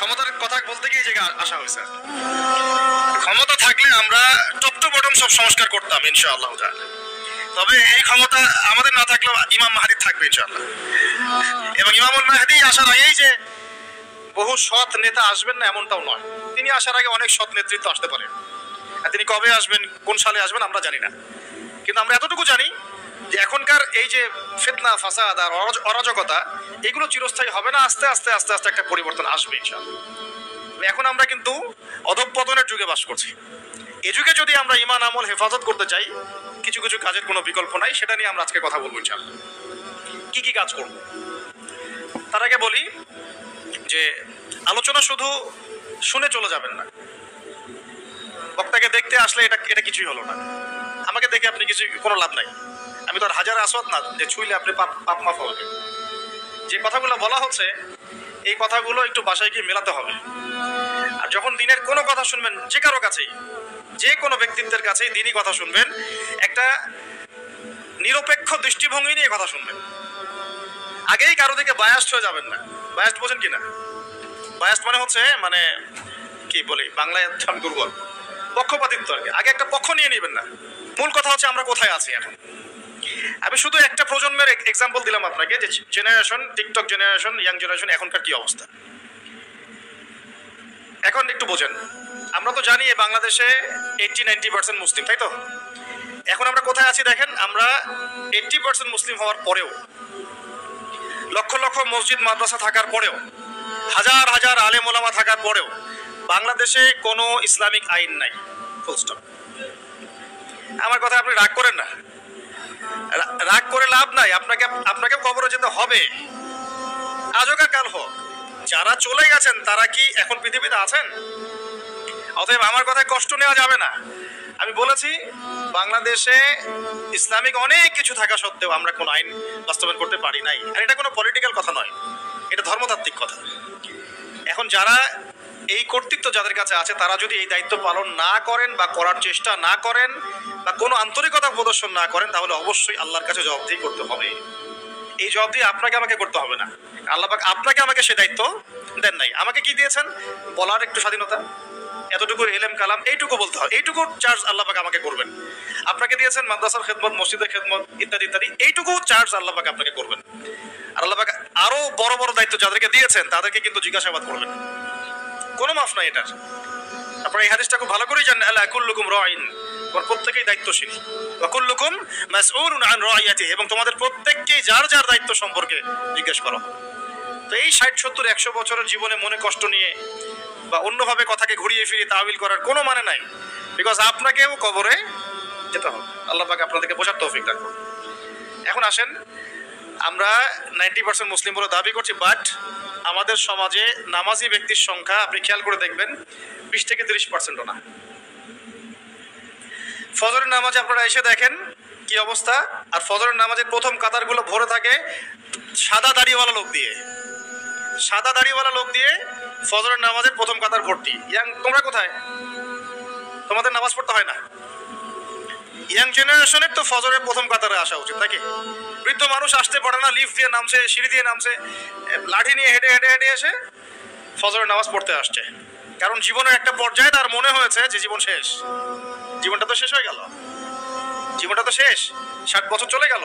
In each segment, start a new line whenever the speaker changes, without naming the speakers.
ক্ষমতার কথা বলতে গিয়ে এই জায়গায় আসা হয়েছে। ক্ষমতা থাকলে আমরা টপ টু বটম সব সংস্কার করতাম ইনশাআল্লাহ তাআলা। তবে এই ক্ষমতা আমাদের না থাকলেও ইমাম মাহদী থাকবে ইনশাআল্লাহ। এবং ইমামুল মাহদী আসার আগেই যে বহু সৎ নেতা আসবেন না এমনটাও নয়। তিনি আসার আগে অনেক সৎ নেতৃত্ব আসতে পারে। আর তিনি কবে আসবেন, কোন সালে আসবেন আমরা জানি না, কিন্তু আমরা এতটুকু জানি যে এখনকার এই যে ফিতনা ফাসাদ আর অরাজকতা এগুলো চিরস্থায়ী হবে না, আস্তে আস্তে আস্তে আস্তে একটা পরিবর্তন আসবে ইনশাআল্লাহ। এখন আমরা কিন্তু অধঃপতনের যুগে বাস করছি। এই যুগে যদি আমরা ঈমান আমল হেফাজত করতে চাই, কিছু কিছু কাজের কোনো বিকল্প নাই, সেটা নিয়ে আমরা আজকে কথা বলবো ইনশাআল্লাহ। কি কি কাজ করব তার আগে বলি যে আলোচনা শুধু শুনে চলে যাবেন না। বক্তাকে দেখতে আসলে এটা কিছুই হলো না, আমাকে দেখে আপনি কিছু কোনো লাভ নাই। আমি তো আর হাজার আসওয়াদ না যে ছুঁইলে আপনি পাপ মাফ হবে। যে কথাগুলো বলা হচ্ছে এই কথাগুলো একটু বাসায় গিয়ে মেলাতে হবে। আর যখন দিনের কোনো কথা শুনবেন, যে কারো কাছেই, যে কোনো ব্যক্তিত্বের কাছেই দিনই কথা শুনবেন, একটা নিরপেক্ষ দৃষ্টিভঙ্গি নিয়ে কথা শুনবেন। আগেই কারো দিকে বায়াস্ট হয়ে যাবেন না। বায়াস্ট বোঝেন কিনা? বায়াস্ট মানে হচ্ছে মানে কি বলি বাংলায় আমি দুর্বল, পক্ষপাতিত্ব আর কি। আগে একটা পক্ষ নিয়ে নেবেন না। মূল কথা হচ্ছে আমরা কোথায় আছি এখন। আমি শুধু একটা প্রজন্মের এক্সাম্পল দিলাম আপনাকে, যে generation, TikTok generation, young generation এখনকার কি অবস্থা। এখন একটু বোঝেন, আমরা তো জানি বাংলাদেশে 80-90% মুসলিম, তাই তো? এখন আমরা কোথায় আছি দেখেন, আমরা 80% মুসলিম হওয়ার পরেও, লক্ষ লক্ষ মসজিদ মাদ্রাসা থাকার পরেও, হাজার হাজার আলেম ওলামা থাকার পরেও বাংলাদেশে কোনো ইসলামিক আইন নাই। Full stop. আমার কথা আপনি রাগ করেন না, রাগ করে লাভ নাই। আপনাকে কবরে যেতে হবে, আজ হোক আর কাল হোক। যারা চলে গেছেন তারা কি এখন পৃথিবীতে আছেন? অতএব আমার কথায় কষ্ট নেওয়া যাবে না। আমি বলেছি বাংলাদেশে ইসলামিক অনেক কিছু থাকা সত্ত্বেও আমরা কোনো আইন বাস্তবায়ন করতে পারি নাই। আর এটা কোনো পলিটিক্যাল কথা নয়, এটা ধর্মতাত্ত্বিক কথা। এখন যারা এই কর্তৃত্ব যাদের কাছে আছে তারা যদি এই দায়িত্ব পালন না করেন বা করার চেষ্টা না করেন বা কোনো আন্তরিকতা প্রদর্শন না করেন, তাহলে অবশ্যই আল্লাহর কাছে জবাবদিহি করতে হবে। এই জবাবদিহি আপনাকে আমাকে করতে হবে না। আল্লাহ পাক আপনাকে আমাকে সে দায়িত্ব দেন নাই। আমাকে কি দিয়েছেন? বলার একটু স্বাধীনতা, এতটুকু এলেম কালাম এইটুকু বলতে হবে, এইটুকু চার্জ আল্লাহ পাক আমাকে করবেন। আপনাকে দিয়েছেন মাদ্রাসার খেদমত, মসজিদের খেদমত ইত্যাদি ইত্যাদি, এইটুকু চার্জ আল্লাহ পাক আপনাকে করবেন। আর আল্লাহ পাক আরো বড় বড় দায়িত্ব যাদেরকে দিয়েছেন তাদেরকে কিন্তু জিজ্ঞাসাবাদ করবেন, কোনো মাফ নাই এটার। আপনারা এই হাদিসটা খুব ভালো করেই জানেন, আলা কুল্লুকুম রাইন, তোমার প্রত্যেকেই দায়িত্বশীল, ওয়া কুল্লুকুম মাসউলুন আন রাইয়াতিহি, এবং তোমাদের প্রত্যেককেই যার যার দায়িত্ব সম্পর্কে জিজ্ঞেস করো। তো এই 60-70-100 বছরের জীবনে মনে কষ্ট নিয়ে বা অন্যভাবে কথাকে ঘুরিয়ে ফিরিয়ে তাওয়িল করার কোনো মানে নাই। বিকজ আপনাকেও কবরে যেতে হবে। আল্লাহ পাক আপনাদেরকে বোঝার তৌফিক দান করুন। এখন আসেন, আমরা 90% মুসলিম বলে দাবি করছি, বাট আমাদের সমাজে নামাজি ব্যক্তির সংখ্যা আপনি খেয়াল করে দেখবেন 20-30% না। ফজরের নামাজে আপনারা এসে দেখেন কি অবস্থা। আর ফজরের নামাজের প্রথম কাতারগুলো ভরে থাকে সাদা দাড়িওয়ালা লোক দিয়ে, সাদা দাড়িওয়ালা লোক দিয়ে ফজরের নামাজের প্রথম কাতার ভর্তি। ইয়াং তোমরা কোথায়? তোমাদের নামাজ পড়তে হয় না? ইয়াং জেনারেশনের তো ফজরের প্রথম কাতারে আসা উচিত নাকি? বৃদ্ধ মানুষ আসতে পারে না, লিফট দিয়ে নামছে, সিঁড়ি দিয়ে নামছে, লাঠি নিয়ে হেঁটে হেঁটে হেঁটে এসে ফজরের নামাজ পড়তে আসছে। কারণ জীবনের একটা পর্যায়ে তার মনে হয়েছে যে জীবন শেষ, জীবনটা তো শেষ হয়ে গেল, জীবনটা তো শেষ, 60 বছর চলে গেল।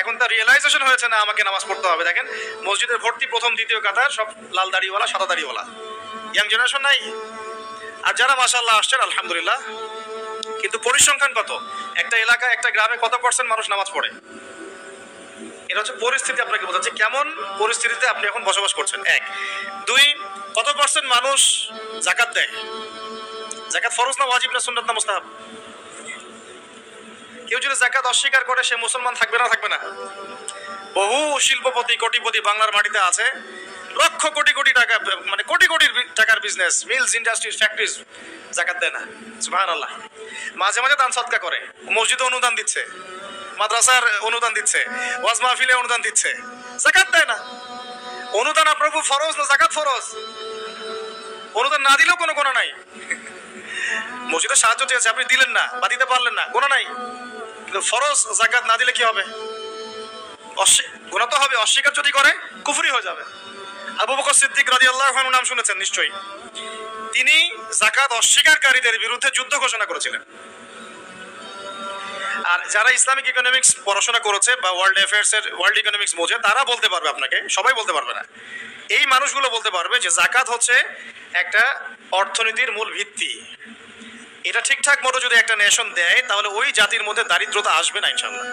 এখন তার রিয়েলাইজেশন হয়েছে না আমাকে নামাজ পড়তে হবে। দেখেন মসজিদের ভর্তি প্রথম দ্বিতীয় কাতার সব লাল দাড়িওয়ালা, সাদা দাড়িওয়ালা, ইয়াং জেনারেশন নাই। আর যারা মাশাআল্লাহ আসছেন আলহামদুলিল্লাহ, কিন্তু পরিসংখ্যান কত? একটা এলাকায় একটা গ্রামে কত % মানুষ নামাজ পড়ে? এটা হচ্ছে পরিস্থিতি। আপনাকে বোঝাচ্ছে কেমন পরিস্থিতিতে আপনি এখন বসবাস করছেন। 1, 2, কত % মানুষ যাকাত দেয়? যাকাত ফরজ না ওয়াজিব না সুন্নাত না মুস্তাহাব? কেউ যদি যাকাত অস্বীকার করে সে মুসলমান থাকবে না? থাকবে না। বহু শিল্পপতি কোটিপতি বাংলার মাটিতে আছে, লক্ষ কোটি কোটি টাকা, মানে কোটি কোটি টাকার বিজনেস, মিলস, ইন্ডাস্ট্রিজ, ফ্যাক্টরিজ, যাকাত দেয় না। সুবহানাল্লাহ। মাঝে মাঝে দান সদকা করে, মসজিদে অনুদান দিচ্ছে, মাদ্রাসার অনুদান দিচ্ছে, ওয়াজ মাহফিলে অনুদান দিচ্ছে, যাকাত দেয় না। অনুদান আপনার উপর ফরজ না যাকাত ফরজ? অনুদান না দিলেও কোনো গুনাহ নাই। মসজিদে সাহায্য চেয়েছে, আপনি দিলেন না বা দিতে পারলেন না, গুনাহ নাই। কিন্তু ফরজ যাকাত না দিলে কি হবে? গুনাহ তো হবে। অস্বীকার যদি করে কুফরি হয়ে যাবে। আবু বকর সিদ্দিক রাদিয়াল্লাহু আনহু নাম শুনেছেন নিশ্চয়ই। তিনি যাকাত অস্বীকারীদের বিরুদ্ধে যুদ্ধ ঘোষণা করেছিলেন। আর যারা ইসলামিক ইকোনমিক্স পড়াশোনা করেছে বা ওয়ার্ল্ড অ্যাফেয়ার্স এর ওয়ার্ল্ড ইকোনমিক্স বোঝে তারা বলতে পারবে আপনাকে, সবাই বলতে পারবে না। এই মানুষগুলো বলতে পারবে যে যাকাত হচ্ছে একটা অর্থনীতির মূল ভিত্তি। এটা ঠিকঠাক মতো যদি একটা নেশন দেয় তাহলে ওই জাতির মধ্যে দারিদ্রতা আসবে না ইনশাআল্লাহ।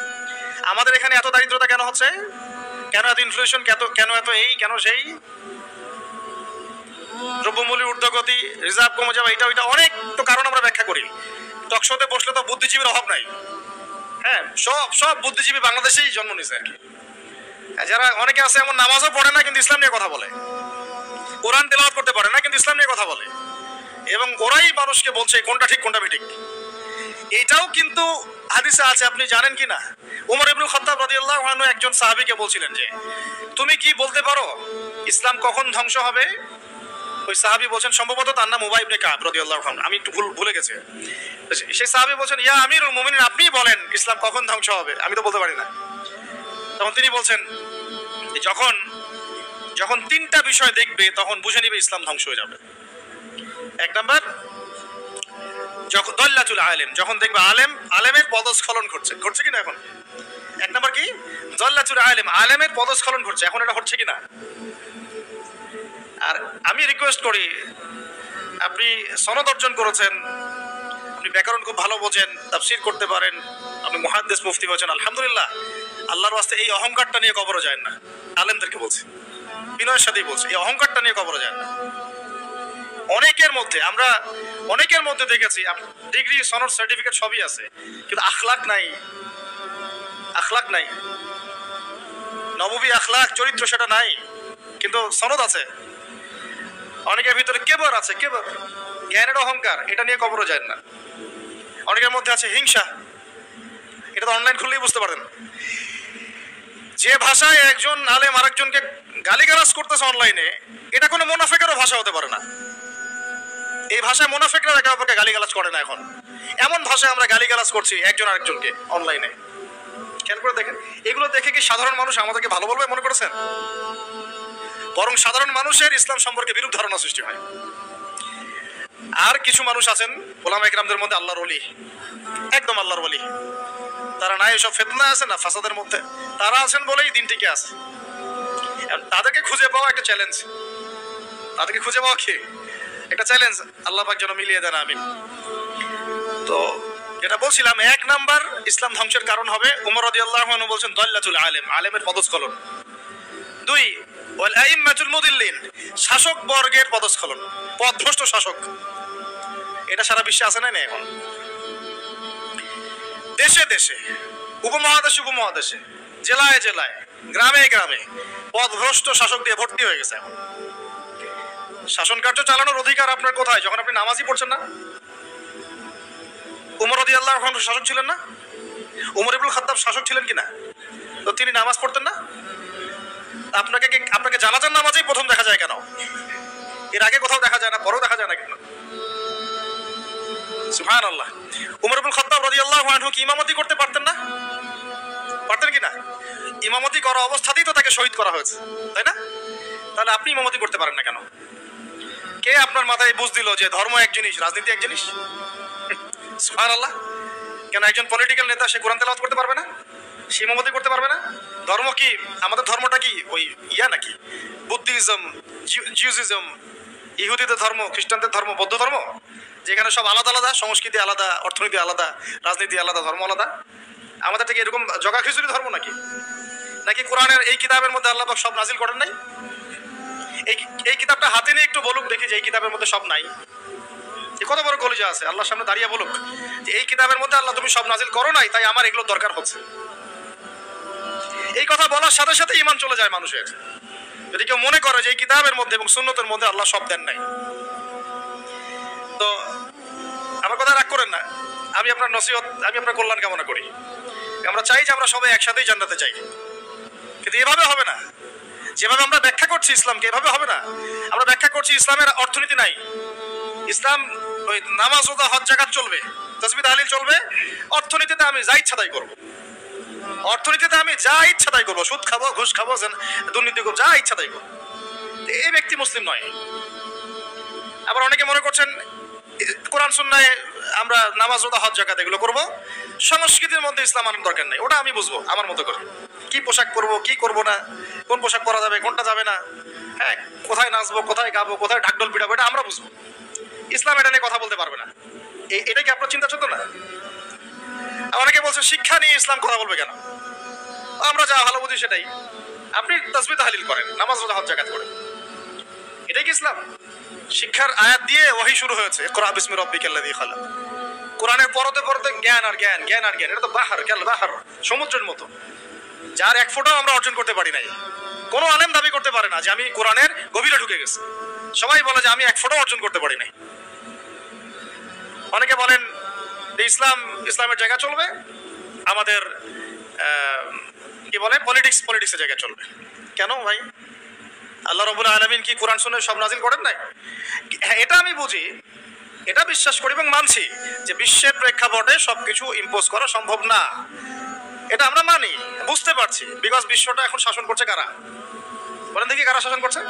আমাদের এখানে এত দারিদ্রতা কেন হচ্ছে, কেন এত ইনফ্লেশন, কেন এত এই কেন সেই, দ্রব্যমূল্যের ঊর্ধ্বগতি, রিজার্ভ কমে যাওয়া, এটা ওইটা অনেক তো কারণ আমরা ব্যাখ্যা করি। টকশোতে বসলে তো বুদ্ধিজীবীর অভাব নাই। হ্যাঁ, সব বুদ্ধিজীবী বাংলাদেশেই জন্ম নিছে আর কি। যারা অনেকে আছে এমন নামাজও পড়ে না কিন্তু ইসলাম নিয়ে কথা বলে, কোরআন তেলাওয়াত করতে পারে না কিন্তু ইসলাম নিয়ে কথা বলে, এবং ওরাই মানুষকে বলছে কোনটা ঠিক কোনটা বেঠিক। এটাও কিন্তু হাদিসে আছে, আপনি জানেন কি না? ওমর ইবনুল খাত্তাব রাদিয়াল্লাহু আনহু একজন সাহাবীকে বলছিলেন যে তুমি কি বলতে পারো ইসলাম কখন ধ্বংস হবে? ওই সাহাবী বলছেন, সম্ভবত তার নাম উবাই ইবনে কাব রাদিয়াল্লাহু আনহু, আমি একটু ভুলে গেছি। সেই সাহাবী বলছেন, ইয়া আমিরুল মুমিনিন, আপনি বলেন ইসলাম কখন ধ্বংস হবে, আমি তো বলতে পারি না। তখন তিনি বলছেন, যখন তিনটা বিষয় দেখবে তখন বুঝে নিবে ইসলাম ধ্বংস হয়ে যাবে। এক নাম্বার, যখন দল্লাতুল আলেম, যখন দেখবে আলেমের পদস্খলন ঘটছে কিনা এখন। এক নাম্বার কি? দল্লাতুল আলেম, আলেমের পদস্খলন ঘটছে, এখন এটা হচ্ছে কিনা। আর আমি রিকোয়েস্ট করি, আপনি সনদ অর্জন করেছেন, আপনি ব্যাকরণ খুব ভালো বোঝেন, তাফসীর করতে পারেন, আপনি মুহাদ্দিস মুফতি হয়েছেন, আলহামদুলিল্লাহ। আল্লাহর ওয়াস্তে এই অহংকারটা নিয়ে কবরে যায় না। আলেমদেরকে বলছি, বিনয়ের সাথেই বলছি, এই অহংকারটা নিয়ে কবরে যায় না। অনেকের মধ্যে দেখেছি ডিগ্রি, সনদ, সার্টিফিকেট সবই আছে, কিন্তু আখলাক নাই, নববী আখলাক চরিত্র সেটা নাই, কিন্তু সনদ আছে। অনেকের ভিতরে কেবর আছে, জ্ঞানের অহংকার, এটা নিয়ে কবরে যায় না। অনেকের মধ্যে আছে হিংসা, এটা তো অনলাইন খুললেই বুঝতে পারেন। যে ভাষায় একজন আলেম আরেকজনকে গালিগালাজ করতেছে অনলাইনে, এটা কোনো মুনাফিকেরও ভাষা হতে পারে না। এই ভাষায় মুনাফিকরা একে অপরকে গালিগালাজ করে না। এখন এমন ভাষায় আমরা গালিগালাজ করছি একজন আরেকজনকে অনলাইনে, খেয়াল করে দেখেন। এগুলো দেখে কি সাধারণ মানুষ আমাদেরকে ভালো বলবে মনে করেছেন? বরং সাধারণ মানুষের ইসলাম সম্পর্কে বিরূপ ধারণা সৃষ্টি হয়। আর কিছু মানুষ আছেন ওলামা ইকরামদের মধ্যে আল্লাহর ওলি, একদম আল্লাহর ওলি, তারা না এসব ফিতনা আছে না ফাসাদের মধ্যে, তারা আছেন বলেই দিন টিকে আছে। তাদেরকে খুঁজে পাওয়া একটা চ্যালেঞ্জ, তাদেরকে খুঁজে পাওয়া কি একটা চ্যালেঞ্জ। আল্লাহ পাক যেন মিলিয়ে দেন, আমিন। তো যেটা বলছিলাম, এক নাম্বার ইসলাম ধ্বংসের কারণ হবে, উমর রাদিয়াল্লাহু আনহু বলছেন দল্লাতুল আলেম, আলেমের পদস্খলন। দুই, ওয়াল আইম্মাতুল মুদিল্লিন, শাসক বর্গের পদস্খলন, পথভ্রষ্ট শাসক। এটা সারা বিশ্বে আছে না এখন, দেশে দেশে, উপমহাদেশে, জেলায় গ্রামে পথভ্রষ্ট শাসক দিয়ে ভর্তি হয়ে গেছে। এখন শাসন কার্য চালানোর অধিকার আপনার কোথায়? যখন আপনি নামাজই পড়ছেন না। উমর রাদিয়াল্লাহু আনহু শাসক ছিলেন না? উমর ইবনুল খাত্তাব শাসক ছিলেন কিনা? তো তিনি নামাজ পড়তেন না? আপনাকে জানাজার নামাজেই প্রথম দেখা যায় কেন? এর আগে কোথাও দেখা যায় না, পরেও দেখা যায় না কেন? সুবহানাল্লাহ। উমর ইবনুল খাত্তাব রাদিয়াল্লাহু আনহু কি ইমামতি করতে পারতেন না? পারতেন কিনা? ইমামতি করা অবস্থাতেই তো তাকে শহীদ করা হয়েছে, তাই না? তাহলে আপনি ইমামতি করতে পারেন না কেন? কে আপনার মাথায় বুঝ দিল যে ধর্ম এক জিনিস, রাজনীতি এক জিনিস? সুবহানাল্লাহ। কেন একজন পলিটিক্যাল নেতা সে কোরআন তেলাওয়াত করতে পারবে না? সে ইমামতি করতে পারবে না? ধর্ম কি, আমাদের ধর্মটা কি ওই নাকি বুদ্ধিজম, জিউজিজম, ইহুদিদের ধর্ম, খ্রিস্টানদের ধর্ম, বৌদ্ধ ধর্ম, যেখানে সব আলাদা আলাদা, সংস্কৃতি আলাদা, অর্থনীতি আলাদা, রাজনীতি আলাদা, ধর্ম আলাদা? আমাদের থেকে এরকম জগা খিচুড়ি ধর্ম নাকি কোরআনের এই কিতাবের মধ্যে আল্লাহ পাক সব নাজিল করেন নাই? এই কিতাবটা হাতে নিয়ে একটু বলুক দেখি যে এই কিতাবের মধ্যে সব নাই। কত বড় কলিজা আছে, আল্লাহর সামনে দাঁড়িয়ে বলুক যে এই কিতাবের মধ্যে আল্লাহ তুমি সব নাজিল করো নাই, তাই আমার এগুলো দরকার হচ্ছে। এই কথা বলার সাথে সাথে ঈমান চলে যায় মানুষের, যদি কেউ মনে করে যে এই কিতাবের মধ্যে এবং সুন্নতের মধ্যে আল্লাহ সব দেন নাই। তো আমার কথা রাগ করেন না, আমি আপনার নসিহত, আমি আপনার কল্যাণ কামনা করি। আমরা চাই যে আমরা সবাই একসাথেই জান্নাতে চাই, কিন্তু এভাবে হবে না। যেভাবে আমরা ব্যাখ্যা করছি ইসলামকে, এভাবে হবে না। আমরা ব্যাখ্যা করছি ইসলামের অর্থনীতি নাই, ইসলাম ওই নামাজ, রোজা, হজ, যাকাত চলবে, তাসবিহ তাহলিল চলবে, অর্থনীতিতে আমি যা ইচ্ছা তাই করবো, সুদ খাবো, ঘুষ খাবো, দুর্নীতি করবো, যা ইচ্ছা তাই করবো। এই ব্যক্তি মুসলিম নয়। আবার অনেকে মনে করছেন কোরআন সুন্নায় আমরা নামাজ রোজা হজ যাকাত এগুলো করবো, সংস্কৃতির মধ্যে ইসলাম আনার দরকার নেই, ওটা আমি বুঝবো আমার মতো করে, কি পোশাক পরবো কি করবো না, কোন পোশাক পরা যাবে কোনটা যাবে না, হ্যাঁ কোথায় নাচবো কোথায় গাবো কোথায় ঢাকঢোল পিটাবো, এটা আমরা বুঝবো। ইসলাম এটা নিয়ে কথা বলতে পারবে না। এটা কি আপনার চিন্তা চলতো না? অনেকে বলছে শিক্ষা নিয়ে ইসলাম কথা বলবে কেন? আমরা যা ভালো বুঝি সেটাই। আপনি তাসবিহ তাহলিল করেন, নামাজ রোজা হজ যাকাত করেন, এটাই কি ইসলাম? শিক্ষার আয়াত দিয়ে ওহী শুরু হয়েছে, ইকরা বিসমি রাব্বিকাল্লাযী খালাক। কোরআনের পরতে পরতে জ্ঞান আর জ্ঞান, জ্ঞান আর জ্ঞান, এটা তো বাহার কাল বাহার, সমুদ্রের মতো, যার এক ফোঁটাও আমরা অর্জন করতে পারি নাই। কোনো আলেম দাবি করতে পারে না যে আমি কোরআনের গভীরে ঢুকে গেছি, সবাই বলে যে আমি এক ফোঁটাও অর্জন করতে পারি নাই। অনেকে বলেন যে ইসলামের জায়গা চলবে, আমাদের কি বলে পলিটিক্সের জায়গা চলবে। কেন ভাই? আল্লাহ রাব্বুল আলামিন কি কোরআন সুন্নাহ সব নাজিল করেন নাই? হ্যাঁ, এটা আমি বুঝি, এটা বিশ্বাস করি এবং মানছি যে বিশ্বের প্রেক্ষাপটে সবকিছু ইম্পোজ করা সম্ভব না, এটা আমরা মানি, বুঝতে পারছি। বিকজ বিশ্বটা এখন শাসন করছে কারা? বলেন দেখি কারা শাসন করছে?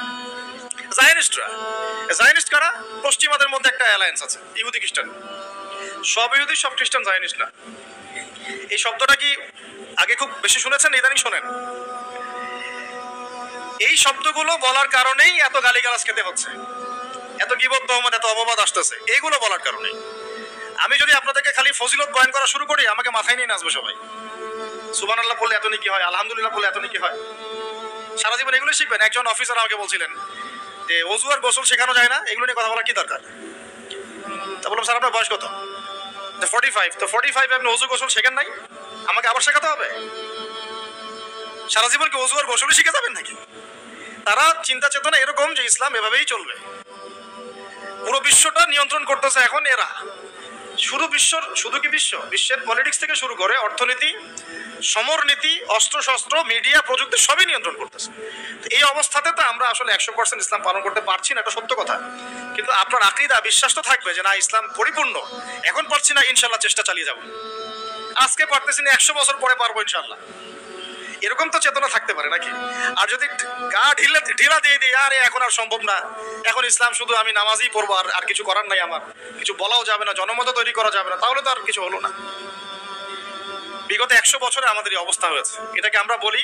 জায়নিস্টরা। জায়নিস্ট কারা? পশ্চিমাদের মধ্যে একটা অ্যালায়েন্স আছে, ইহুদি খ্রিস্টান। সব ইহুদি সব খ্রিস্টান জায়নিস্ট না। এই শব্দটা কি আগে খুব বেশি শুনেছেন, ইদানিং শোনেন? এই শব্দগুলো বলার কারণেই এত গালিগালাজ খেতে হচ্ছে, এত গীবত তহমত এত অপবাদ আসতেছে, এইগুলো বলার কারণে। আমি যদি আপনাদেরকে খালি ফজিলত বয়ান করা শুরু করি, আমাকে মাথায় নিয়ে নাচবে সবাই। সুবহানাল্লাহ বললে এত নাকি হয়, আলহামদুলিল্লাহ বললে এত নাকি হয়, সারা জীবন এগুলো শিখবেন। একজন অফিসার আমাকে বলছিলেন যে ওযু আর গোসল শেখানো যায় না, এগুলো নিয়ে কথা বলার কি দরকার? তা বললাম স্যার আপনার বয়স কত? 45। তো 45 আপনি ওযু গোসল শেখেন নাই, আমাকে আবার শেখাতে হবে? সারা জীবন কি ওযু আর গোসলই শিখে যাবেন নাকি? তারা চিন্তা চেতনা এরকম যে ইসলাম এভাবেই চলবে, পুরো বিশ্বটা নিয়ন্ত্রণ করতেছে এখন এরা। শুধু কি বিশ্বের পলিটিক্স থেকে শুরু করে অর্থনীতি, সমরনীতি, অস্ত্রশস্ত্র, মিডিয়া, প্রযুক্তি সবই নিয়ন্ত্রণ করতেছে। এই অবস্থাতে তো আমরা আসলে 100% ইসলাম পালন করতে পারছি না, এটা সত্য কথা। কিন্তু আপনার আকীদা, বিশ্বাস তো থাকবে যে না ইসলাম পরিপূর্ণ। এখন পারছি না, ইনশাল্লাহ চেষ্টা চালিয়ে যাব। আজকে পারতেছি না, 100 বছর পরে পারবো ইনশাল্লাহ, এরকম তো চেতনা থাকতে পারে নাকি? আর যদি গা ঢিলা দিয়ে দিই, আরে এখন আর সম্ভব না, এখন ইসলাম শুধু আমি নামাজই পড়বো, আর কিছু করার নাই, আমার কিছু বলাও যাবে না, জনমত তৈরি করা যাবে না, তাহলে তো আর কিছু হলো না। বিগত 100 বছরে আমাদের এই অবস্থা হয়েছে। এটাকে আমরা বলি,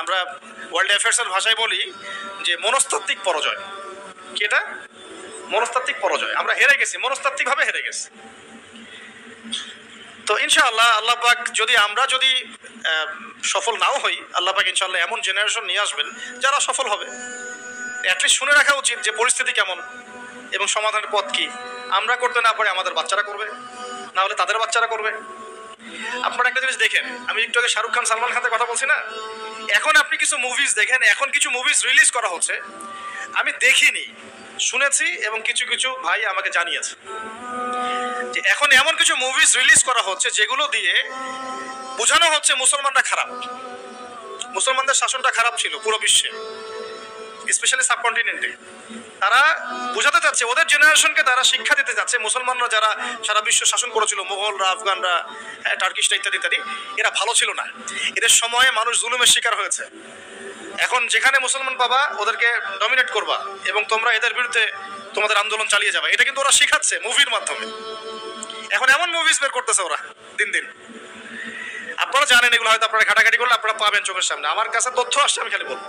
আমরা ওয়ার্ল্ড অ্যাফেয়ার্সের ভাষায় বলি যে মনস্তাত্ত্বিক পরাজয়। কি এটা? মনস্তাত্ত্বিক পরাজয়। আমরা হেরে গেছি, মনস্তাত্ত্বিকভাবে হেরে গেছি। তো ইনশাআল্লাহ আল্লাহ পাক আমরা যদি সফল নাও হই, আল্লাহ পাক ইনশাআল্লাহ এমন জেনারেশন নিয়ে আসবেন যারা সফল হবে। অ্যাটলিস্ট শুনে রাখা উচিত যে পরিস্থিতি কেমন এবং সমাধানের পথ কি। আমরা করতে না পারে আমাদের বাচ্চারা করবে, না হলে তাদের বাচ্চারা করবে। আপনারা একটা জিনিস দেখেন, আমি একটু আগে শাহরুখ খান সালমান খানের কথা বলছি না, এখন আপনি কিছু মুভিজ দেখেন, এখন কিছু মুভিজ রিলিজ করা হচ্ছে, আমি দেখিনি, শুনেছি এবং কিছু কিছু ভাই আমাকে জানিয়েছে যে এখন এমন কিছু মুভিজ রিলিজ করা হচ্ছে যেগুলো দিয়ে বোঝানো হচ্ছে মুসলমানরা খারাপ, মুসলমানদের শাসনটা খারাপ ছিল পুরো বিশ্বে, স্পেশালি সাবকন্টিনেন্টে। তারা বোঝাতে চাচ্ছে, ওদের জেনারেশনকে তারা শিক্ষা দিতে চাচ্ছে, মুসলমানরা যারা সারা বিশ্ব শাসন করেছিল, মোগলরা, আফগানরা, টার্কিশরা ইত্যাদি ইত্যাদি, এরা ভালো ছিল না, এদের সময়ে মানুষ জুলুমের শিকার হয়েছে। এখন যেখানে মুসলমান পাবা ওদেরকে ডমিনেট করবা এবং তোমরা এদের বিরুদ্ধে তোমাদের আন্দোলন চালিয়ে যাবে, এটা কিন্তু ওরা শিখাচ্ছে মুভির মাধ্যমে। এখন এমন মুভিজ বের করতেছে ওরা দিন দিন, আপনারা জানেন এগুলো, হয়তো আপনারা ঘাটাঘাটি করলে আপনারা পাবেন চোখের সামনে, আমার কাছে তথ্য আসছে, আমি খালি বলবো।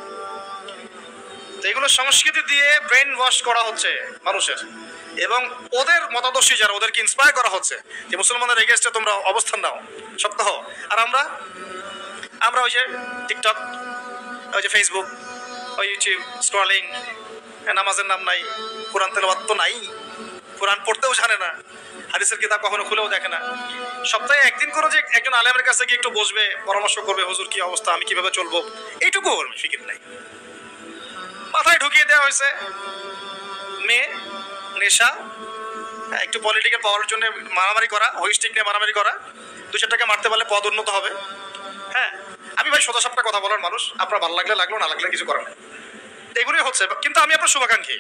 তো এগুলো সংস্কৃতি দিয়ে ব্রেন ওয়াশ করা হচ্ছে মানুষের, এবং ওদের মতাদর্শী যারা, ওদেরকে ইন্সপায়ার করা হচ্ছে যে মুসলমানদের এগেইনস্টে তোমরা অবস্থান নাও, শক্ত হও। আর আমরা ওই যে টিকটক, ওই যে ফেসবুক, ওই ইউটিউব স্ক্রলিং, নামাজের নাম নাই, কোরআন তেলাওয়াত তো নাই, কোরআন পড়তেও জানে না, হাদিসের কিতাব কখনো খুলেও দেখে না। সপ্তাহে একদিন করে যে একজন আলেমের কাছে গিয়ে একটু বসবে, পরামর্শ করবে, হুজুর কি অবস্থা, আমি কিভাবে চলবো, এইটুকু ওর ফিকির নাই। মাথায় ঢুকিয়ে দেওয়া হয়েছে মেয়ে, নেশা, একটু পলিটিক্যাল পাওয়ার জন্য মারামারি করা, হুইস্টিক নিয়ে মারামারি করা, 2-4 টাকা মারতে পারলে পদ উন্নত হবে। হ্যাঁ, আমি ভাই সোজা সাপটা কথা বলার মানুষ, আপনার ভালো লাগলে লাগলো, না লাগলে কিছু করার নেই, এগুলোই হচ্ছে। কিন্তু আমি আপনার শুভাকাঙ্ক্ষী,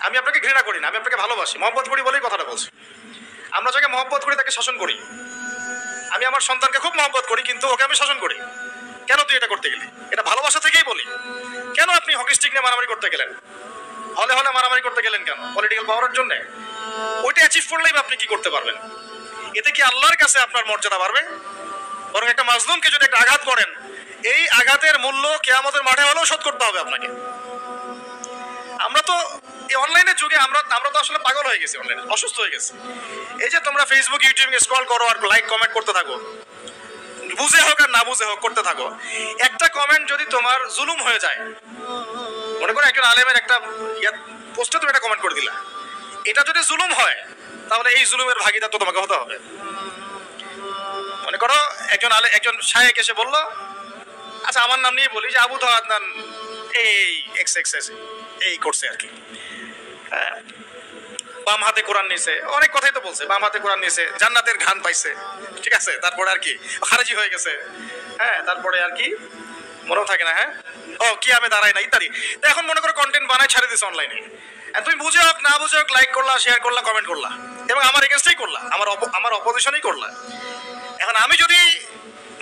আমি আপনাকে ঘৃণা করি না, আমি আপনাকে ভালোবাসি, মহব্বত করি বলেই কথাটা বলছি। আমরা যাকে মহব্বত করি তাকে শাসন করি। আমি আমার সন্তানকে খুব মহব্বত করি, কিন্তু ওকে আমি শাসন করি। কেন তুই এটা করতে গেলি? এটা ভালোবাসা থেকেই বলি। কেন আপনি হকি স্টিক নিয়ে মারামারি করতে গেলেন? হলে হলে মারামারি করতে গেলেন কেন? পলিটিক্যাল পাওয়ারের জন্য? ওইটা অ্যাচিভ করলেই আপনি কি করতে পারবেন? এতে কি আল্লাহর কাছে আপনার মর্যাদা বাড়বে? বরং একটা মাজলুমকে যদি একটা আঘাত করেন, এই আঘাতের মূল্য কিয়ামতের মাঠে হলেও শোধ করতে হবে আপনাকে। আমরা তো এই অনলাইনের যুগে আমরা তো আসলে পাগল হয়ে গেছি, অনলাইনে অসুস্থ হয়ে গেছি। এই যে তোমরা ফেসবুক ইউটিউবে স্ক্রল করো আর লাইক কমেন্ট করতে থাকো, বুঝে হোক আর না বুঝে হোক করতে থাকো। একটা কমেন্ট যদি তোমার জুলুম হয়ে যায়, মনে করো একজন আলেমের একটা পোস্টে তুমি একটা কমেন্ট করে দিলা, এটা যদি জুলুম হয় তাহলে এই জুলুমের ভাগীদার তো তোমাকে হতে হবে। মনে করো একজন শায়েখ এসে বললো, আচ্ছা আমার নাম নিয়ে বলি যে আবু তো আদনান এই এই করছে আর কি, বাম হাতে কোরআন নিছে, অনেক কথাই তো বলছে, বাম হাতে কোরআন নিছে, জান্নাতের ঘ্রাণ পাইছে, ঠিক আছে, তারপরে আর কি খারেজি হয়ে গেছে, হ্যাঁ, তারপরে আর কি মনেও থাকে না, হ্যাঁ, ও কি আমি দাঁড়াই না ইত্যাদি। তো এখন মনে করো কন্টেন্ট বানায় ছাড়ে দিছে অনলাইনে, তুমি বুঝে হোক না বুঝে হোক লাইক করলা, শেয়ার করলা, কমেন্ট করলা, এবং আমার এগেনস্টেই করলা, আমার অপোজিশনই করলা। এখন আমি যদি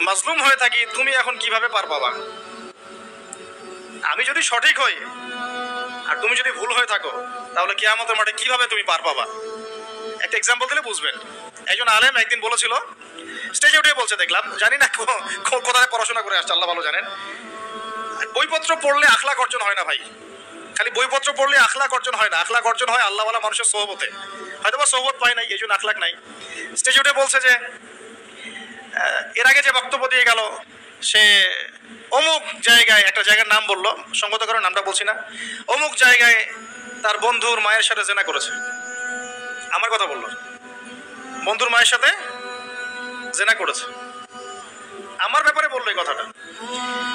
মাজলুম হয়ে থাকি, তুমি এখন কিভাবে পার পাবা? আমি যদি সঠিক হই আর তুমি যদি ভুল হয়ে থাকো, তাহলে কিয়ামতের মাঠে কিভাবে তুমি পার পাবা? একটা এক্সাম্পল দিলে বুঝবেন। একজন আলেম একদিন বলেছিল, স্টেজে উঠে বলছে, দেখলাম, জানি না কোথায় পড়াশোনা করে আসছে, আল্লাহ ভালো জানেন, বইপত্র পড়লে আখলাক অর্জন হয় না ভাই। খালি বইপত্র পড়লে আখলাক অর্জন হয় না, আখলাক অর্জন হয় আল্লাহওয়ালা মানুষের সোহবতে। হয়তো বা সোহবত পায় নাই, এই জন্য আখলাক নাই। স্টেজে উঠে বলছে যে এর আগে যে বক্তব্য দিয়ে গেল, সে অমুক জায়গায়, একটা জায়গার নাম বললো, সঙ্গত কারণ নামটা বলছি না, অমুক জায়গায় তার বন্ধুর মায়ের সাথে জেনা করেছে। আমার কথা বললো, বন্ধুর মায়ের সাথে জেনা করেছে, আমার ব্যাপারে বললো এই কথাটা।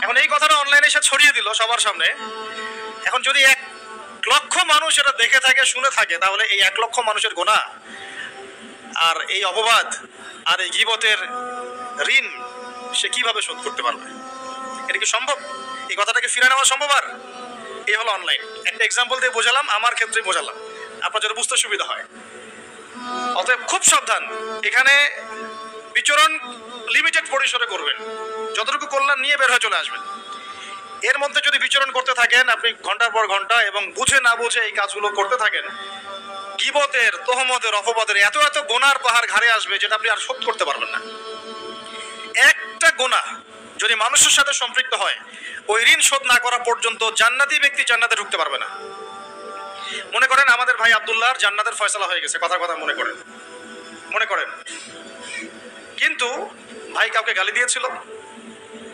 এখন এই কথাটা অনলাইনে এসে ছড়িয়ে দিল সবার সামনে। এখন যদি 1 লক্ষ মানুষ এটা দেখে থাকে, শুনে থাকে, তাহলে এই 1 লক্ষ মানুষের গুনাহ আর এই অপবাদ আর এই গীবতের ঋণ সে কিভাবে শোধ করতে পারবে? এটা কি সম্ভব? এই কথাটাকে ফিরে নেওয়া সম্ভব? আর এই হলো অনলাইন। একটা এক্সাম্পল দিয়ে বোঝালাম, আমার ক্ষেত্রে বোঝালাম, আপনার যাতে বুঝতে সুবিধা হয়। অতএব খুব সাবধান, এখানে বিচরণ লিমিটেড পরিসরে করবেন, যতটুকু কল্যাণ নিয়ে বের হয়ে চলে আসবেন। এর মধ্যে যদি বিচরণ করতে থাকেন আপনি ঘন্টার পর ঘন্টা, এবং বুঝে না বুঝে এই কাজগুলো করতে থাকেন, গীবতের, তোহমতের, অপবাদের এত এত গুনার পাহাড় ঘাড়ে আসবে যেটা আপনি আর শোধ করতে পারবেন না। একটা গুনাহ যদি মানুষের সাথে সম্পৃক্ত হয়, ওই ঋণ শোধ না করা পর্যন্ত জান্নাতি ব্যক্তি জান্নাতে ঢুকতে পারবে না। মনে করেন আমাদের ভাই আব্দুল্লাহর জান্নাতের ফয়সালা হয়ে গেছে, কথা মনে করেন, কিন্তু ভাই কাউকে গালি দিয়েছিল,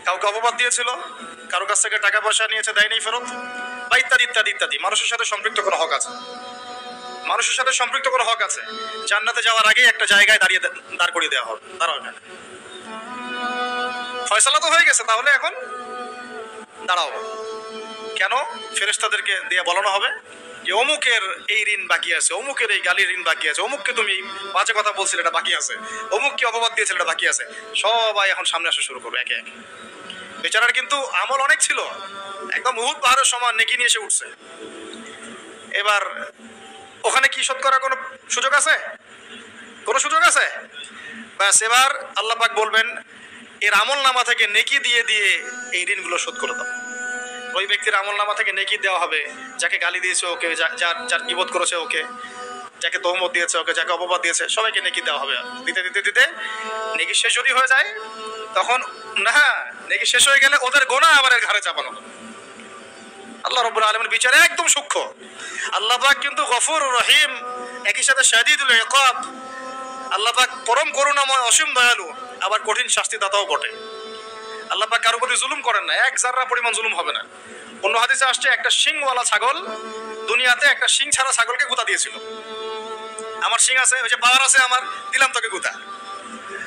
কাউকে অপবাদ দিয়েছিল, কারো কাছ থেকে টাকা পয়সা নিয়েছে, দেয়নি ফেরত, বা ইত্যাদি ইত্যাদি ইত্যাদি। মানুষের সাথে সম্পৃক্ত কোনো হক আছে, জান্নাতে যাওয়ার আগে একটা জায়গায় দাঁড় করিয়ে দেওয়া হবে, দাঁড়াও, ফয়সালা তো হয়ে গেছে, তাহলে এখন দাঁড়াও কেন? ফেরেশতাদেরকে দিয়ে বলানো হবে যে অমুকের এই ঋণ বাকি আছে, অমুকের এই গালির ঋণ বাকি আছে, অমুককে তুমি বাজে কথা বলছিলে এটা বাকি আছে, অমুককে অপবাদ দিয়েছিল এটা বাকি আছে। সবাই এখন সামনে আসা শুরু করবে একে একে। বেচারার কিন্তু আমল অনেক ছিল, একদম উহুদ পাহাড়ের সমান নেকি নিয়ে এসে উঠছে। এবার ওখানে কি শোধ করার কোনো সুযোগ আছে? ব্যাস, এবার আল্লাহ পাক বলবেন এর আমল নামা থেকে নেকি দিয়ে দিয়ে এই ঋণগুলো শোধ করে দাও। ওই ব্যক্তির আমল নামা থেকে নেকি দেওয়া হবে, যাকে গালি দিয়েছে ওকে, যার গীবত করেছে ওকে, যাকে তহমত দিয়েছে ওকে, যাকে অপবাদ দিয়েছে সবাইকে নেকি দেওয়া হবে। দিতে দিতে দিতে নেকি শেষ যদি হয়ে যায়, তখন না, নেকি শেষ হয়ে গেলে ওদের গোনা আবার এর ঘাড়ে চাপানো হবে। আল্লাহ রাব্বুল আলামিনের বিচার একদম সূক্ষ্ম। আল্লাহ পাক কিন্তু গফুর রহিম, একই সাথে শাদীদুল ইকাব। আল্লাহ পাক পরম করুণাময়, অসীম দয়ালু, আবার কঠিন শাস্তিদাতাও বটে। আল্লাহ পাক কারো প্রতি জুলুম করেন না, 1 জাররা পরিমাণ জুলুম হবে না। অন্য হাদিসে আসছে একটা শিংওয়ালা ছাগল দুনিয়াতে একটা শিং ছাড়া ছাগলকে গুতা দিয়েছিল। আমার শিং আছে, ওই যে পাওয়ার আছে, আমার দিলাম তোকে গুতা,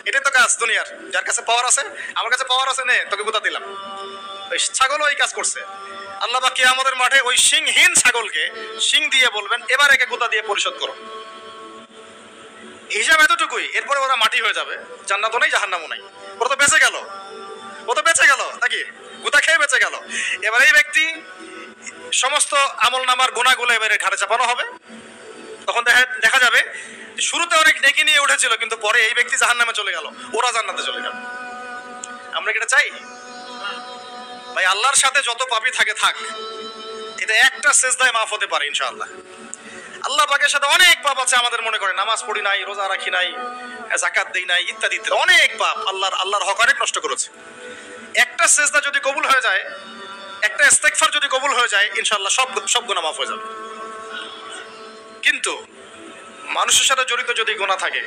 এটাই তো কাজ দুনিয়ার। যার কাছে পাওয়ার আছে, আমার কাছে পাওয়ার আছে, নে তোকে গুতা দিলাম। ওই ছাগলও এই কাজ করছে। আল্লাহ পাক কিয়ামতের মাঠে ওই শিংহীন ছাগলকে শিং দিয়ে বলবেন এবার একে গুতা দিয়ে পরিশোধ করো। হিসাব এতটুকুই, এরপরে ওরা মাটি হয়ে যাবে, জান্নাতও নেই জাহান্নামও নাই। ওরা তো বেঁচে গেল, নাকি গুতা খেয়ে বেঁচে গেল। এবার এই ব্যক্তি সমস্ত আমল নামার গুনাহগুলো এবারে ঘাড়ে চাপানো হবে। তখন দেখা যাবে শুরুতে অনেক নেকি নিয়ে উঠেছিল, কিন্তু পরে এই ব্যক্তি জাহান্নামে চলে গেল, ওরা জান্নাতে চলে গেল। আমরা কি এটা চাই? ভাই আল্লাহর সাথে যত পাপী থাকে থাক, এটা একটা সেজদায় মাফ হতে পারে ইনশাআল্লাহ। আল্লাহ পাকের সাথে অনেক পাপ আছে আমাদের, মনে করে নামাজ পড়ি নাই, রোজা রাখি নাই, যাকাত দেই নাই, ইত্যাদি ইত্যাদি অনেক পাপ, আল্লাহর হক অনেক নষ্ট করেছে। একটা সেজদা যদি কবুল হয়ে যায়, একটা ইস্তেগফার যদি কবুল হয়ে যায়, ইনশাআল্লাহ সব গুনাহ মাফ হয়ে যাবে। কিন্তু মানুষের সাথে জড়িত যদি গুনাহ থাকে,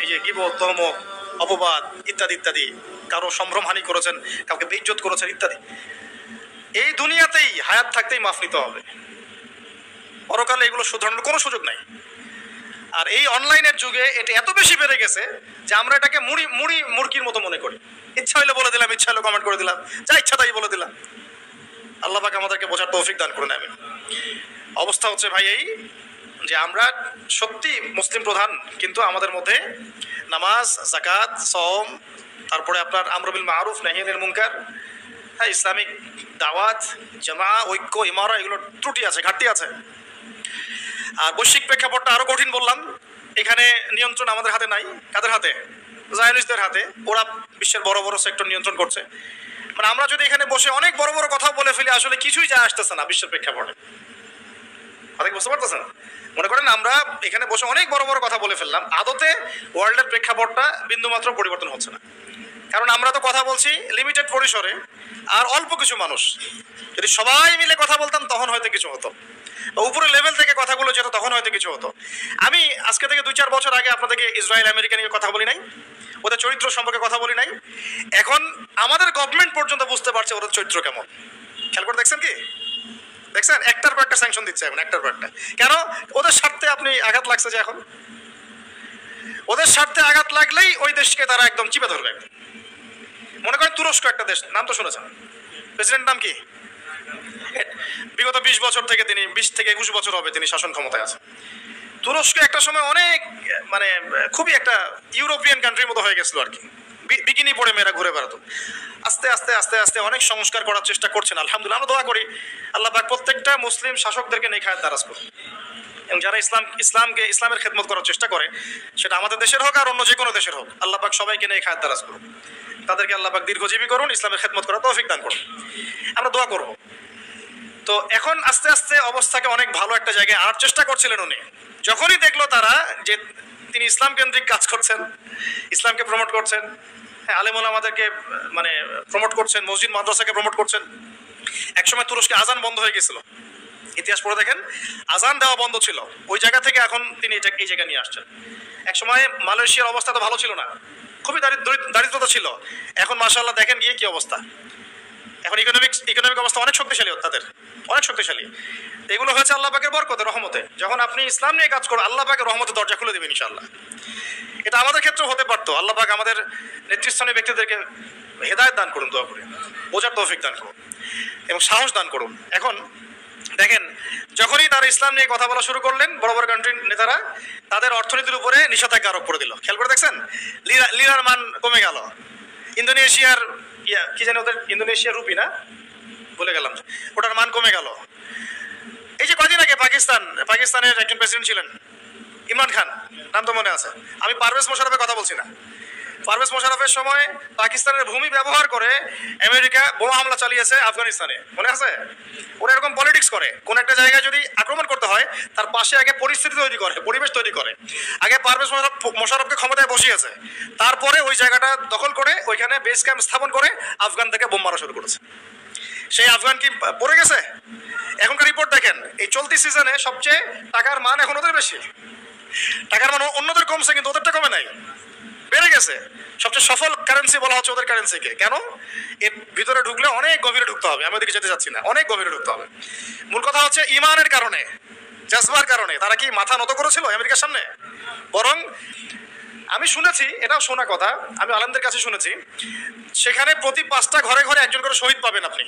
এই যে গীবত, তহমত, অপবাদ ইত্যাদি ইত্যাদি, কারো সম্ভ্রমহানি করেছেন, কাউকে বেইজ্জত করেছেন ইত্যাদি, এই দুনিয়াতেই হায়াত থাকতেই মাফ নিতে হবে। পরকালে এগুলো শুধরানোর কোনো সুযোগ নাই। আর এই অনলাইনের যুগে এটা এত বেশি বেড়ে গেছে যে আমরা এটাকে মুরগির মতো মনে করি। ইচ্ছা হইলে বলে দিলাম, ইচ্ছা হলে কমেন্ট করে দিলাম, যা ইচ্ছা তাই বলে দিলাম। আল্লাহ পাক আমাদেরকে বোঝার তৌফিক দান করে নেবেন। অবস্থা হচ্ছে ভাই এই যে আমরা সত্যি মুসলিম প্রধান, কিন্তু আমাদের মধ্যে নামাজ, যাকাত, সওম, তারপরে আপনার আমর বিল মারুফ নাহি আনিল মুনকার, হ্যাঁ, ইসলামিক দাওয়াত, জামা, ঐক্য, ইমারা, এগুলো ত্রুটি আছে, ঘাটতি আছে। আর বৈশ্বিক প্রেক্ষাপটটা আরো কঠিন বললাম। এখানে নিয়ন্ত্রণ আমাদের হাতে নাই। কাদের হাতে? জায়নিস্টদের হাতে। ওরা বিশ্বের বড় বড় সেক্টর নিয়ন্ত্রণ করছে। মানে আমরা যদি এখানে বসে অনেক বড় বড় কথা বলে ফেলি, আসলে কিছুই যায় আসতেছে না বিশ্বের প্রেক্ষাপটে। অনেক বুঝতে পারতেছেন? মনে করেন আমরা এখানে বসে অনেক বড় বড় কথা বলে ফেললাম, আদতে ওয়ার্ল্ডের প্রেক্ষাপটটা বিন্দুমাত্র পরিবর্তন হচ্ছে না। কারণ আমরা তো কথা বলছি লিমিটেড পরিসরে, আর অল্প কিছু মানুষ। যদি সবাই মিলে কথা বলতাম তখন হয়তো কিছু হতো, বা উপরে লেভেল থেকে কথাগুলো যেত তখন হয়তো কিছু হতো। আমি আজকে থেকে 2-4 বছর আগে আপনাদেরকে ইসরায়েল আমেরিকা নিয়ে কথা বলি নাই, ওদের চরিত্র সম্পর্কে কথা বলি নাই। এখন আমাদের গভর্নমেন্ট পর্যন্ত বুঝতে পারছে ওদের চরিত্র কেমন। খেয়াল করে দেখছেন কি? দেখছেন একটার পর একটা স্যাংশন দিচ্ছে এখন, একটার পর একটা। কেন? ওদের স্বার্থে আপনি আঘাত লাগছে যে এখন ওদের স্বার্থে আঘাত লাগলেই ওই দেশকে তারা একদম চিপে ধরবে। মনে করেন তুরস্ক একটা দেশ, নাম তো শুনেছেন, প্রেসিডেন্ট নাম কি? বিগত 20 বছর থেকে তিনি 20 থেকে 21 বছর হবে তিনি শাসন ক্ষমতায় আছে। তুরস্ক একটা সময় অনেক মানে খুবই একটা ইউরোপিয়ান কান্ট্রির মতো হয়ে গেছিল আর কি। বিকিনি পরে মেয়েরা ঘুরে বেড়াতো। আস্তে আস্তে আস্তে আস্তে অনেক সংস্কার করার চেষ্টা করছেন। আলহামদুলিল্লাহ, আমরা দোয়া করি আল্লাহ পাক প্রত্যেকটা মুসলিম শাসকদেরকে নেখায়াত দারাজ করুন, এবং যারা ইসলামের খেদমত করার চেষ্টা করে, সেটা আমাদের দেশের হোক আর অন্য যে কোনো দেশের হোক, আল্লাহ পাক সবাইকে নেখায়াত দারাজ করুন। তাদেরকে আল্লাহ পাক দীর্ঘজীবী করুন, ইসলামের খেদমত করার তৌফিক দান করুন। আমরা দোয়া করব। তো এখন আস্তে আস্তে অবস্থাকে অনেক ভালো একটা জায়গায় আনার চেষ্টা করছিলেন উনি। যখনই দেখলো তারা যে তিনি ইসলাম কেন্দ্রিক কাজ করছেন, ইসলামকে প্রমোট করছেন, হ্যাঁ, আলেম ওলামাদেরকে মানে প্রমোট করছেন, মসজিদ মাদ্রাসাকে প্রমোট করছেন। একসময় তুরস্কে আজান বন্ধ হয়ে গেছিল, ইতিহাস পড়ে দেখেন, আজান দেওয়া বন্ধ ছিল। ওই জায়গা থেকে এখন তিনি এই জায়গায় নিয়ে আসছেন। একসময় মালয়েশিয়ার অবস্থা তো ভালো ছিল না, খুবই দারিদ্রতা ছিল। এখন মাশাআল্লাহ দেখেন গিয়ে কি অবস্থা। এখন ইকোনমিক অবস্থা অনেক শক্তিশালী, তাদের অনেক শক্তিশালী। এগুলো হয়েছে আল্লাহ পাকের বরকতে, রহমতে। যখন আপনি ইসলাম নিয়ে কাজ করেন, আল্লাহ পাকের রহমতের দরজা খুলে দেবেন ইনশাআল্লাহ। এটা আমাদের ক্ষেত্রে হতে পারতো। আল্লাহ পাক আমাদের নেতৃস্থানীয় ব্যক্তিদেরকে হেদায়েত দান করুন, দোয়া করি, বোঝার তৌফিক দান করুন এবং সাহস দান করুন। এখন দেখেন, যখনই তারা ইসলাম নিয়ে কথা বলা শুরু করলেন, বড় বড় কান্ট্রির নেতারা তাদের অর্থনীতির উপরে নিষেধাজ্ঞা আরোপ করে দিল। খেয়াল করে দেখছেন, লিরার মান কমে গেল। ইন্দোনেশিয়ার কি জানি ওদের, ইন্দোনেশিয়ার রুপি না, ভুলে গেলাম, ওটার মান কমে গেল। এই যে কদিন আগে পাকিস্তানের একজন প্রেসিডেন্ট ছিলেন ইমরান খান, নাম তো মনে আছে। আমি পারভেজ মোশাররফের কথা বলছি না। পারভেজ মোশাররফের সময় পাকিস্তানের ভূমি ব্যবহার করে আমেরিকা বোমা হামলা চালিয়েছে আফগানিস্তানে, মনে আছে? ওরা এরকম পলিটিক্স করে, কোন একটা জায়গায় যদি আক্রমণ করতে হয় তার পাশে আগে পরিস্থিতি তৈরি করে, পরিবেশ তৈরি করে। আগে পারভেজ মোশাররফকে ক্ষমতায় বসিয়েছে, তারপরে ওই জায়গাটা দখল করে ওইখানে বেস ক্যাম্প স্থাপন করে আফগান থেকে বোম মারা শুরু করেছে। সেই আফগান কি পড়ে গেছে? এখনকার রিপোর্ট দেখেন, এই চলতি সিজনে সবচেয়ে টাকার মান এখন ওদের বেশি। টাকার মান অন্যদের কমছে, কিন্তু ওদেরটা কমে নাই, বেড়ে গেছে। সবচেয়ে সফল কারেন্সি বলা হচ্ছে ওদের কারেন্সিকে। কেন? এর ভিতরে ঢুকলে অনেক গভীরে ঢুকতে হবে, আমি ওদিকে যেতে চাচ্ছি না, অনেক গভীরে ঢুকতে হবে। মূল কথা হচ্ছে ইমানের কারণে, জাজবার কারণে তারা কি মাথা নত করেছিল আমেরিকার সামনে? বরং আমি শুনেছি, এটাও শোনা কথা, আমি আলেমদের কাছে শুনেছি, সেখানে প্রতি 5টা ঘরে ঘরে একজন করে শহীদ পাবেন। আপনি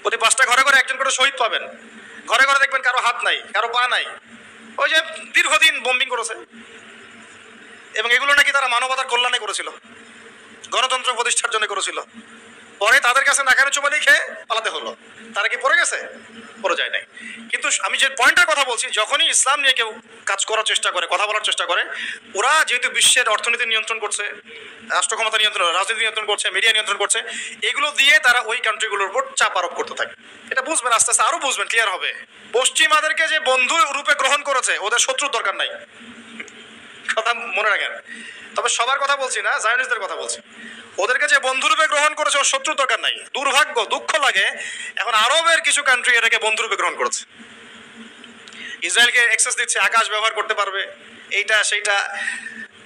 প্রতি 5টা ঘরে ঘরে একজন করে শহীদ পাবেন। ঘরে ঘরে দেখবেন কারো হাত নাই, কারো পা নাই। ওই যে দীর্ঘদিন বোম্বিং করেছে, এবং এগুলো নাকি তারা মানবতার কল্যাণে করেছিল, গণতন্ত্র প্রতিষ্ঠার জন্য করেছিল। পরে তাদের কাছে নাকানে চুমানি খেয়ে পালাতে হলো। তারা কি পড়ে গেছে? পড়ে যায় নাই। কিন্তু আমি যে পয়েন্টের কথা বলছি, যখনই ইসলাম নিয়ে কেউ কাজ করার চেষ্টা করে, কথা বলার চেষ্টা করে, ওরা যেহেতু বিশ্বের অর্থনীতি নিয়ন্ত্রণ করছে, রাষ্ট্র ক্ষমতা নিয়ন্ত্রণ, রাজনীতি নিয়ন্ত্রণ করছে, মিডিয়া নিয়ন্ত্রণ করছে, এগুলো দিয়ে তারা ওই কান্ট্রিগুলোর উপর চাপ আরোপ করতে থাকে। এটা বুঝবেন, আস্তে আস্তে আরো বুঝবেন, ক্লিয়ার হবে। পশ্চিমাদেরকে যে বন্ধু রূপে গ্রহণ করেছে, ওদের শত্রুর দরকার নাই, কথা মনে রাখেন। তবে সবার কথা বলছি না, জায়নিস্টদের কথা বলছি। ওদেরকে যে বন্ধুরূপে গ্রহণ করেছে, ওর শত্রুর দরকার নাই। দুর্ভাগ্য, দুঃখ লাগে, এখন আরবের কিছু কান্ট্রি এটাকে বন্ধুরূপে গ্রহণ করেছে। ইসরায়েলকে অ্যাক্সেস দিচ্ছে, আকাশ ব্যবহার করতে পারবে, এইটা সেইটা।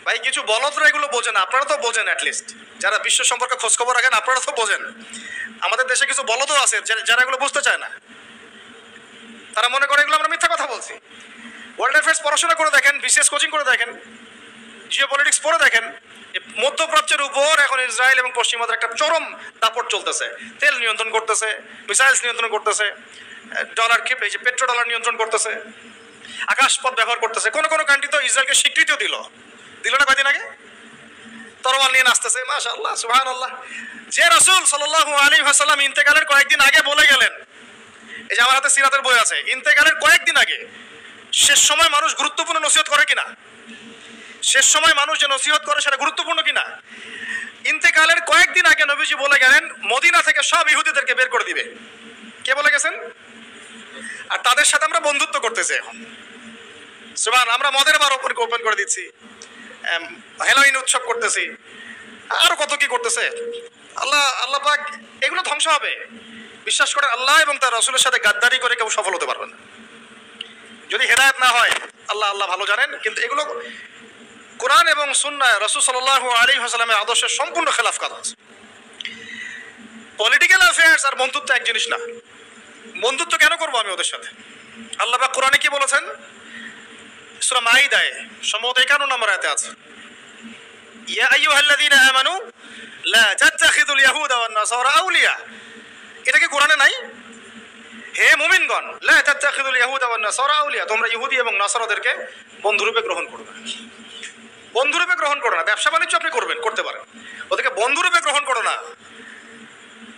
ভাই কিছু বলদরা এগুলো বোঝেন, আপনারা তো বোঝেন, অ্যাটলিস্ট যারা বিশ্ব সম্পর্কে খোঁজখবর রাখেন আপনারা তো বোঝেন। আমাদের দেশে কিছু বলদও আছে যারা এগুলো বুঝতে চায় না। তারা মনে করে এগুলো আমরা মিথ্যা কথা বলছি। ওয়ার্ল্ড অ্যাফেয়ার্স পড়াশোনা করে দেখেন, বিসিএস কোচিং করে দেখেন, জিও পলিটিক্স পড়ে দেখেন। মধ্যপ্রাচ্যের উপর এখন ইসরায়েল এবং পশ্চিমাদের একটা চরম দাপট চলতেছে। তেল নিয়ন্ত্রণ করতেছে, মিসাইলস নিয়ন্ত্রণ করতেছে, ডলার কি এই যে পেট্রো ডলার নিয়ন্ত্রণ করতেছে, আকাশপথ ব্যবহার করতেছে। কোন কোন কান্ট্রি তো ইসরায়েলকে স্বীকৃতিও দিল না কয়দিন আগে, তরবাল নিয়ে নাচতেছে। মাশাআল্লাহ, সুবহানাল্লাহ। যে রাসূল সাল্লাল্লাহু আলাইহি ওয়াসাল্লাম ইন্তেকালের কয়েকদিন আগে বলে গেলেন, এই যে আমার হাতে সিরাতের বই আছে, ইন্তেকালের কয়েকদিন আগে, শেষ সময় মানুষ গুরুত্বপূর্ণ নসিহত করে কিনা, শেষ সময় মানুষ যে নসিহত করে সেটা গুরুত্বপূর্ণ কিনা। ইন্তেকালের কয়েকদিন আগে নবীজি বলে গেলেন মদিনা থেকে সব ইহুদিদেরকে বের করে দিবে। কে বলে গেছেন? আর তাদের সাথে আমরা বন্ধুত্ব করতেছি এখন। সুবহান, আমরা মদের বার ওপেন করে দিচ্ছি, হ্যালোইন উৎসব করতেছি, আরো কত কি করতেছে। আল্লাহ পাক এগুলো ধ্বংস হবে। বিশ্বাস করে আল্লাহ এবং তার রাসূলের সাথে গাদ্দারি করে কেউ সফল হতে পারবে না, যদি হেদায়েত না হয়। আল্লাহ ভালো জানেন। কিন্তু এগুলো কোরআন এবং সুন্নাহ রাসূল সাল্লাল্লাহু আলাইহি ওয়াসাল্লামের আদর্শের সম্পূর্ণ খেলাফ কাজ। পলিটিক্যাল অ্যাফেয়ার্স আর বন্ধুত্ব এক জিনিস না। বন্ধুত্ব কেন করবো আমি ওদের সাথে? আল্লাহ পাক কোরআনে কি বলেছেন? সূরা মাইদায় সম্ভবত 51 নম্বর আয়াতে আছে, ইয়া আইয়ুহাল্লাযীনা আমানু লা তাত্তাখিযুল ইয়াহুদা ওয়ান নাসারা আউলিয়া। এটা কি কোরআনে নাই? হে মুমিনগণ, লা তাত্তাখিযুল ইয়াহুদা ওয়ান নাসারা আউলিয়া, তোমরা ইহুদি এবং নাসারাদেরকে বন্ধুরূপে গ্রহণ করো না। বন্ধুরূপে গ্রহণ করো না। ব্যবসা বাণিজ্য আপনি করতে পারেন, ওদেরকে বন্ধুরূপে গ্রহণ করো না।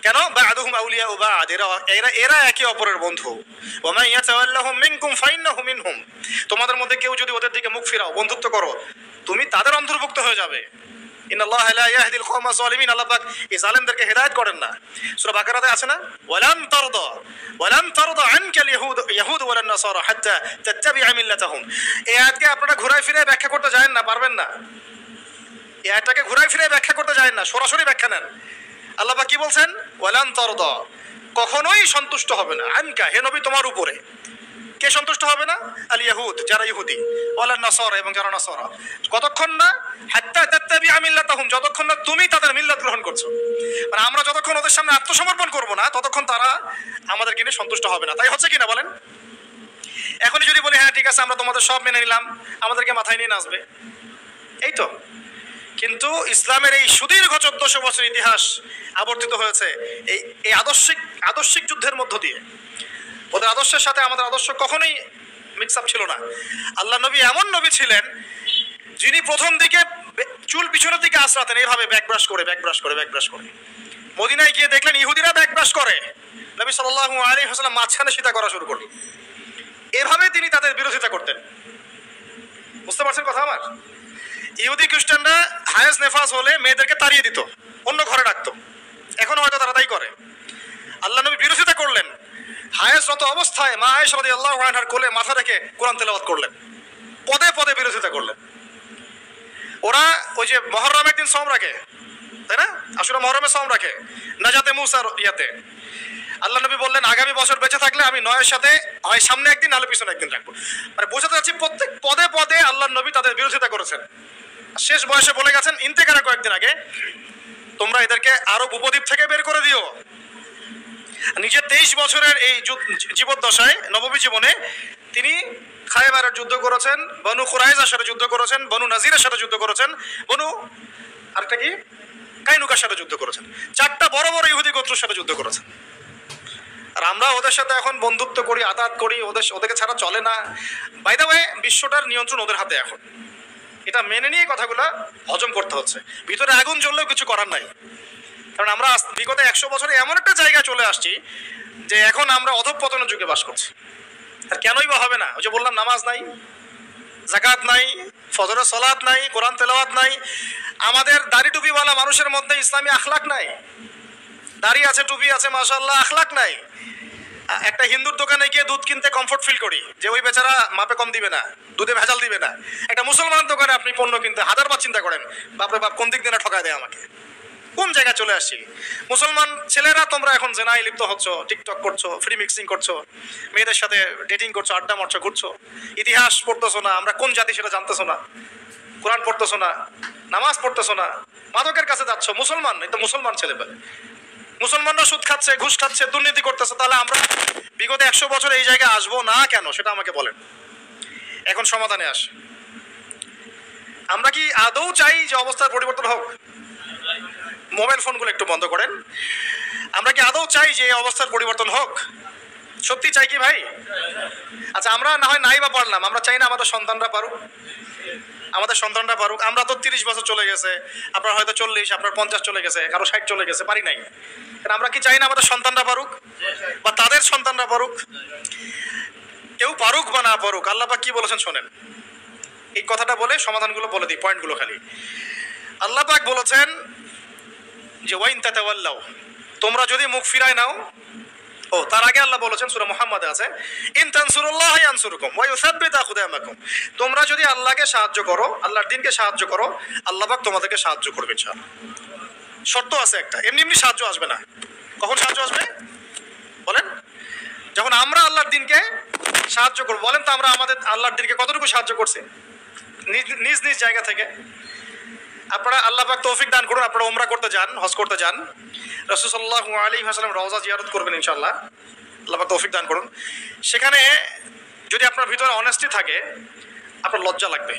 কেন? বা'দুহুম আউলিয়াউ বা'দ, এরা একে অপরের বন্ধু। ওয়া মান ইয়াতাওয়াল্লাহুম মিনকুম ফাইন্নাহু মিনহুম, তোমাদের মধ্যে কেউ যদি ওদের দিকে মুখ ফিরাও, বন্ধুত্ব করো, তুমি তাদের অন্তর্ভুক্ত হয়ে যাবে। ইন্নাল্লাহা লা ইয়াহদিল কওমা যালিমিন, আল্লাহ পাক এই জালেমদেরকে হেদায়েত করেন না। সূরা বাকারাতে আছে না, ওয়ালান তারদা আনকাল ইয়াহুদ ওয়ালান নাসারা হাত্তা তাত্তাবি'a মিল্লাতাহুম। এই আয়াতকে আপনারা ঘুরায় ফিরে ব্যাখ্যা করতে জানেন না, পারবেন না। এই আয়াতটাকে ঘুরায় ফিরে ব্যাখ্যা করতে জানেন না, সরাসরি ব্যাখ্যা নেন। আল্লাহ পাক কি বলছেন? ওয়ালান তারদা, কখনোই সন্তুষ্ট হবে না, আনকা হে নবী তোমার উপরে। কে সন্তুষ্ট হবে না? আল ইয়াহুদ, যারা ইহুদি, ওয়ালান নাসারা এবং যারা নাসারা, কতক্ষণ না হাত্তা তাত্তাবি'a মিল্লাতাহুম, যতক্ষণ না তুমি তাদের মিল্লাত গ্রহণ করছো। মানে আমরা যতক্ষণ ওদের সামনে আত্মসমর্পণ করব না, ততক্ষণ তারা আমাদেরকে নিয়ে সন্তুষ্ট হবে না। তাই হচ্ছে কিনা বলেন? এখনই যদি বলি হ্যাঁ ঠিক আছে আমরা তোমাদের সব মেনে নিলাম, আমাদেরকে মাথায় নিয়ে নাচবে, এই তো। কিন্তু ইসলামের এই সুদীর্ঘ 1400 বছর ইতিহাস আবর্তিত হয়েছে এই আদর্শিক যুদ্ধের মধ্য দিয়ে। ওদের আদর্শের সাথে আমাদের আদর্শ কখনোই মিক্স আপ ছিল না। আল্লাহ নবী এমন নবী ছিলেন যিনি প্রথম দিকে চুল পিছনের দিকে আঁচড়াতেন, এইভাবে ব্যাক ব্রাশ করে। মদিনায় গিয়ে দেখলেন ইহুদিরা ব্যাক ব্রাশ করে, নবী সাল্লাল্লাহু আলাইহি ওয়াসাল্লাম মাঝখানে সিধা করা শুরু করলেন। এভাবে তিনি তাদের বিরোধিতা করতেন। বুঝতে পারছেন কথা আমার? ইহুদি খ্রিস্টানরা হায়েজ নেফাস হলে মেয়েদেরকে তাড়িয়ে দিত, অন্য ঘরে রাখতো। এখন হয়তো তারা তাই করে। আল্লাহ নবী বিরোধিতা করলেন, হায়েজরত অবস্থায় মা আয়েশা রাদিয়াল্লাহু আনহার কোলে মাথা রেখে কোরআন তেলাওয়াত করলেন, পদে পদে বিরোধিতা করলেন। ওরা ওই যে মুহররমের দিন সওম রাখে, তাই না? আশুরা মুহররমে সওম রাখে নাজাতে মুসার ইয়াতে। আল্লাহ নবী বললেন আগামী বছর বেঁচে থাকলে আমি 9-এর সাথে হয় সামনে একদিন নাহলে পিছনে একদিন রাখবো। মানে বোঝাতে যাচ্ছি প্রত্যেক পদে পদে আল্লাহ নবী তাদের বিরোধিতা করেছেন। শেষ বয়সে বলে গেছেন ইন্তেকালের কয়েকদিন আগে, তোমরা এদেরকে আরব উপদ্বীপ থেকে বের করে দিও। নিজের 23 বছরের এই জীবদ্দশায়, নববী জীবনে তিনি খায়বারের যুদ্ধ করেছেন, বনু কুরাইজার সাথে যুদ্ধ করেছেন, বনু নাজিরের সাথে যুদ্ধ করেছেন, আরেকটা কি কাইনুকার সাথে যুদ্ধ করেছেন। 4টা বড় বড় ইহুদি গোত্রের সাথে যুদ্ধ করেছেন। আর আমরা ওদের সাথে এখন বন্ধুত্ব করি, আতাত করি, ওদেরকে ছাড়া চলে না। বাই দ্য ওয়ে, বিশ্বটার নিয়ন্ত্রণ ওদের হাতে এখন। এটা মেনে নিয়ে কথাগুলো হজম করতে হচ্ছে। ভিতরে আগুন জ্বললেও কিছু করার নাই, কারণ আমরা বিগত 100 বছরে এমন একটা জায়গায় চলে আসছি যে এখন আমরা অধঃপতনের যুগে বাস করছি। আর কেনই বা হবে না? ওই যে বললাম, নামাজ নাই, যাকাত নাই, ফজরের সালাত নাই, কোরআন তেলাওয়াত নাই, আমাদের দাড়ি টুপিওয়ালা মানুষের মধ্যে ইসলামী আখলাক নাই। দাড়ি আছে, টুপি আছে, মাশাআল্লাহ, আখলাক নাই। একটা হিন্দুর দোকানে গিয়ে দুধ কিনতে কমফোর্ট ফিল করি যে ওই বেচারা মাপে কম দিবে না, দুধে ভেজাল দিবে না। একটা মুসলমানের দোকানে আপনি পণ্য কিনতে হাজারবার চিন্তা করেন, বাপরে বাপ কোন দিক দিয়ে ঠকায় দেয় আমাকে। কোন জায়গায় চলে আসছি? মুসলমান ছেলেরা তোমরা এখন জেনায় লিপ্ত হচ্ছ, টিকটক করছো, ফ্রি মিক্সিং করছো, মেয়েদের সাথে ডেটিং করছো, আড্ডা মারছো, ঘুরছো, ইতিহাস পড়তেছো না, আমরা কোন জাতি সেটা জানতেছো না, কোরআন পড়তেছো না, নামাজ পড়তেছো না, মাদকের কাছে যাচ্ছ। মুসলমান, এটা মুসলমান ছেলে পেলে, মুসলমানরা সুদ খাচ্ছে, ঘুষ খাচ্ছে, দুর্নীতি করতেছে। তাহলে আমরা বিগত 100 বছর এই জায়গায় আসবো না কেন, সেটা আমাকে বলেন। এখন সমাধানে আস, আমরা কি আদৌ চাই যে অবস্থার পরিবর্তন হোক? মোবাইল ফোনগুলো একটু বন্ধ করেন। আমরা কি আদৌ চাই যে অবস্থার পরিবর্তন হোক? সত্যি চাই কি ভাই? আচ্ছা, আমরা না হয় নাই বা পারলাম, আমরা চাই না আমাদের সন্তানরা পারুক, আমাদের সন্তানরা পারুক। আমরা তো 30 বছর চলে গেছে, আপনার হয়তো 40, আপনার 50 চলে গেছে, কারো 60 চলে গেছে, পারি নাই। আমরা কি চাই না আমাদের সন্তানরা পারুক বা তাদের সন্তানরা পারুক? কেউ পারুক বা না পারুক, আল্লাহ পাক কি বলেছেন শোনেন। এই কথাটা বলে সমাধানগুলো বলে দিই, পয়েন্টগুলো খালি। আল্লাহ পাক বলেছেন যে ওয়াইন তাতাওয়াল্লাউ, তোমরা যদি মুখ ফিরায় নাও। ও, তার আগে আল্লাহ বলেছেন সূরা মুহাম্মাদে আছে, ইন তানসুরুল্লাহ ইয়ানসুরকুম ওয়া ইউসাব্বিত আকদামাকুম, তোমরা যদি আল্লাহকে সাহায্য করো, আল্লাহর দ্বীনকে সাহায্য করো, আল্লাহ পাক তোমাদেরকে সাহায্য করবে ইনশাআল্লাহ। শর্ত আছে একটা, এমনি এমনি সাহায্য আসবে না। কখন সাহায্য আসবে বলেন? যখন আমরা আল্লাহর দ্বীনকে সাহায্য করব। বলেন তো আমরা আমাদের আল্লাহর দ্বীনকে কতটুকু সাহায্য করছি নিজ নিজ জায়গা থেকে? আপনারা আল্লাহ পাক তৌফিক দান করুন, আপনারা উমরা করতে যান, হজ করতে যান, রাসূল সাল্লাল্লাহু আলাইহি ওয়াসাল্লাম রওজা জিয়ারত করবেন ইনশাআল্লাহ, আল্লাহ পাক তৌফিক দান করুন। সেখানে যদি আপনার ভিতরে অনেস্টি থাকে, আপনার লজ্জা লাগবে।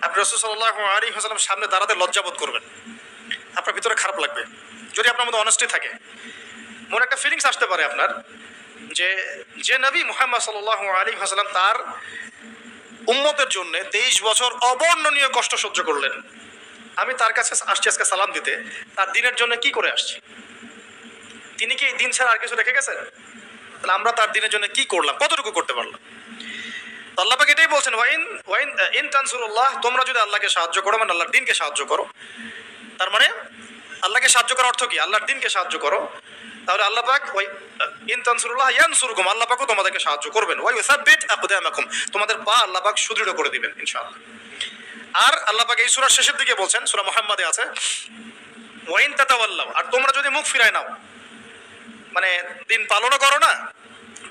আপনি রাসূল সাল্লাল্লাহু আলাইহি ওয়াসাল্লাম সামনে দাঁড়াতে লজ্জাবোধ করবেন, আপনার ভিতরে খারাপ লাগবে। যদি আপনার মধ্যে অনেস্টি থাকে, মনে একটা ফিলিংস আসতে পারে আপনার যে নবী মুহাম্মদ সাল্লাল্লাহু আলাইহি ওয়াসাল্লাম তার উম্মতের জন্য 23 বছর অবর্ণনীয় কষ্ট সহ্য করলেন, আমি তার কাছে আসছি আজকে সালাম দিতে, তার দিনের জন্য কি করে আসছি? তিনি কি এই দিন ছাড়া আর কিছু রেখে গেছেন? তাহলে আমরা তার দিনের জন্য কি করলাম, কতটুকু করতে পারলাম? আল্লাহ পাক এটাই বলছেন, ইন তানসুরুল্লাহ, তোমরা যদি আল্লাহকে সাহায্য করো, মানে আল্লাহর দ্বীনকে সাহায্য করো। তার মানে আল্লাহকে সাহায্য করার অর্থ কি? আল্লাহর দ্বীনকে সাহায্য করো। তাহলে আল্লাহ পাক ইন তানসুরুল্লাহ ইয়ানসুরকুম, আল্লাহ পাকও তোমাদেরকে সাহায্য করবেন। ওয়া ইউসাব্বিত আকদামাকুম, তোমাদের পা আল্লাহ পাক সুদৃঢ় করে দিবেন ইনশাআল্লাহ। আর আল্লাহ পাক এই সূরার শেষের দিকে বলছেন, সূরা মুহাম্মাদে আছে, ওয়াইন তাতাওয়াল্লাউ, আর তোমরা যদি মুখ ফিরায় নাও, মানে দিন পালনও করো না,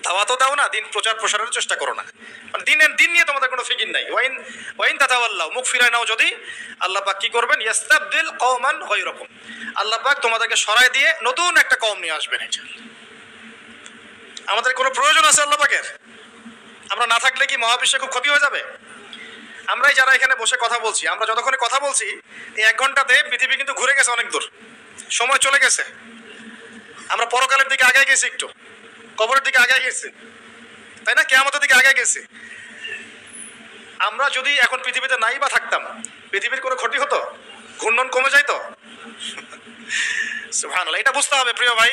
দাওয়াতও দাও না, দিন প্রচার প্রসারের চেষ্টা করো না, মানে দিন নিয়ে তোমাদের কোনো ফিকির নাই। ওয়াইন তাতাওয়াল্লাউ, মুখ ফিরায় নাও যদি, আল্লাহ পাক কি করবেন? ইয়াস্তাবদিল কওমান গায়রাকুম, আল্লাহ পাক তোমাদেরকে সরায় দিয়ে নতুন একটা কওম নিয়ে আসবেন ইনশাআল্লাহ। আমাদের কোনো প্রয়োজন আছে আল্লাহ পাকের? আমরা না থাকলে কি মহাবিশ্বে খুব ক্ষতি হয়ে যাবে? আমরাই যারা এখানে বসে কথা বলছি, আমরা যতক্ষণে কথা বলছি, এই 1 ঘন্টাতে পৃথিবী কিন্তু ঘুরে গেছে অনেক দূর, সময় চলে গেছে। আমরা পরকালের দিকে আগায় গেছি, একটু কবরের দিকে আগায় গেছি, তাই না? কিয়ামতের দিকে আগায় গেছি। আমরা যদি এখন পৃথিবীতে নাই বা থাকতাম, পৃথিবীর কোনো ক্ষতি হতো? ঘূর্ণন কমে যাইতো? সুবহানাল্লাহ। এটা বুঝতে হবে প্রিয় ভাই।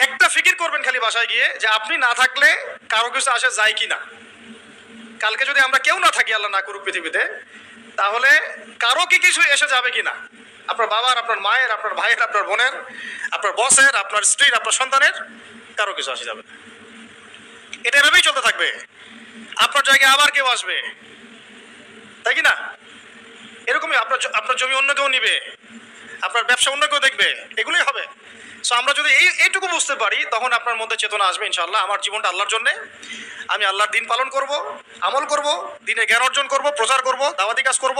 একটা ফিকির করবেন খালি বাসায় গিয়ে, যে আপনি না থাকলে কারো কিছু আসে যায় কি না। কালকে যদি আমরা কেউ না থাকি, আল্লাহ না করুক পৃথিবীতে, তাহলে কারো কি কিছু এসে যাবে কিনা? আপনার বাবার, আপনার মায়ের, আপনার ভাইয়ের, আপনার বোনের, আপনার বসের, আপনার স্ত্রীর, আপনার সন্তানের, কারো কিছু আসে যাবে। এটা এভাবেই চলতে থাকবে। আপনার জায়গায় আবার কেউ আসবে, তাই কি না? এরকমই আপনার জমি অন্য কেউ নিবে, আপনার ব্যবসা অন্য কেউ দেখবে, এগুলোই হবে। সো আমরা যদি এইটুকু বুঝতে পারি, তখন আপনার মধ্যে চেতনা আসবে ইনশাআল্লাহ, আমার জীবনটা আল্লাহর জন্যে, আমি আল্লাহর দিন পালন করব, আমল করব, দিনে জ্ঞান অর্জন করব, প্রচার করব, দাওয়াতি কাজ করব।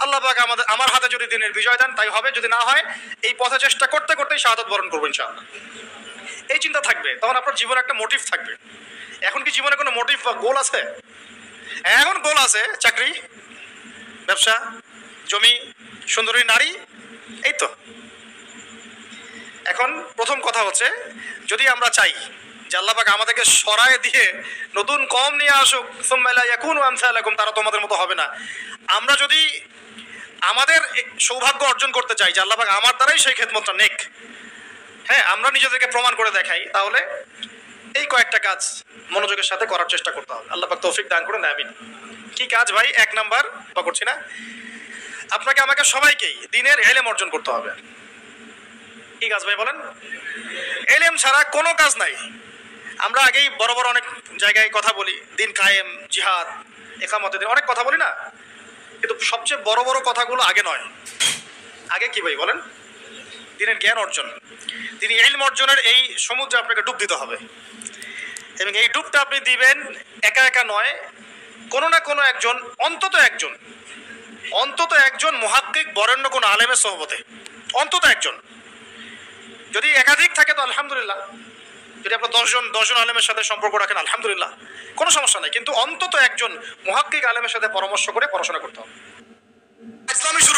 আল্লাহ পাক আমার হাতে যদি দিনের বিজয় দেন তাই হবে, যদি না হয় এই পথে চেষ্টা করতে করতেই শাহাদাত বরণ করবো ইনশাআল্লাহ। এই চিন্তা থাকবে, তখন আপনার জীবনে একটা মোটিভ থাকবে। এখন কি জীবনে কোনো মোটিভ বা গোল আছে? এখন গোল আছে চাকরি, ব্যবসা, জমি, সুন্দরী নারী, এই তো। এখন প্রথম কথা হচ্ছে, যদি আমরা চাই যে আল্লাহ পাক আমাদেরকে সরায় দিয়ে নতুন কম নিয়ে আসুক, সুম্মা লা ইয়াকুনু আমসালাকুম, তারা তোমাদের মতো হবে না। আমরা যদি আমাদের সৌভাগ্য অর্জন করতে চাই যে আল্লাহ পাক আমার দ্বারাই সেই খেদমতটা নেক, হ্যাঁ, আমরা নিজেদেরকে প্রমাণ করে দেখাই, তাহলে এই কয়েকটা কাজ মনোযোগের সাথে করার চেষ্টা করতে হবে। আল্লাহ পাক তৌফিক দান করুন, আমিন। কি কাজ ভাই? 1 নাম্বার বা করছি না, আপনাকে আমাকে সবাইকেই দিনের ইলম অর্জন করতে হবে। কি কাজ ভাই বলেন? ইলম ছাড়া কোনো কাজ নাই। আমরা আগেই বড় বড় অনেক জায়গায় কথা বলি, দিন কায়েম, জিহাদ, ইকামতের দিন, অনেক কথা বলি না, কিন্তু সবচেয়ে বড় বড় কথাগুলো আগে নয়। আগে কি ভাই বলেন? দিনের জ্ঞান অর্জন, দিনের ইলম অর্জনের এই সমুদ্রে আপনাকে ডুব দিতে হবে। এবং এই ডুবটা আপনি দিবেন একা একা নয়, কোনো না কোনো একজন, অন্তত একজন মুহাক্কিক বরেণ্য কোনো আলেমের সোহবতে, অন্তত একজন। যদি একাধিক থাকে তো আলহামদুলিল্লাহ, যদি আপনার 10 জন আলেমের সাথে সম্পর্ক রাখেন আলহামদুলিল্লাহ, কোনো সমস্যা নেই, কিন্তু অন্তত একজন মুহাক্কিক আলেমের সাথে পরামর্শ করে পড়াশোনা করতে হবে। ইসলামী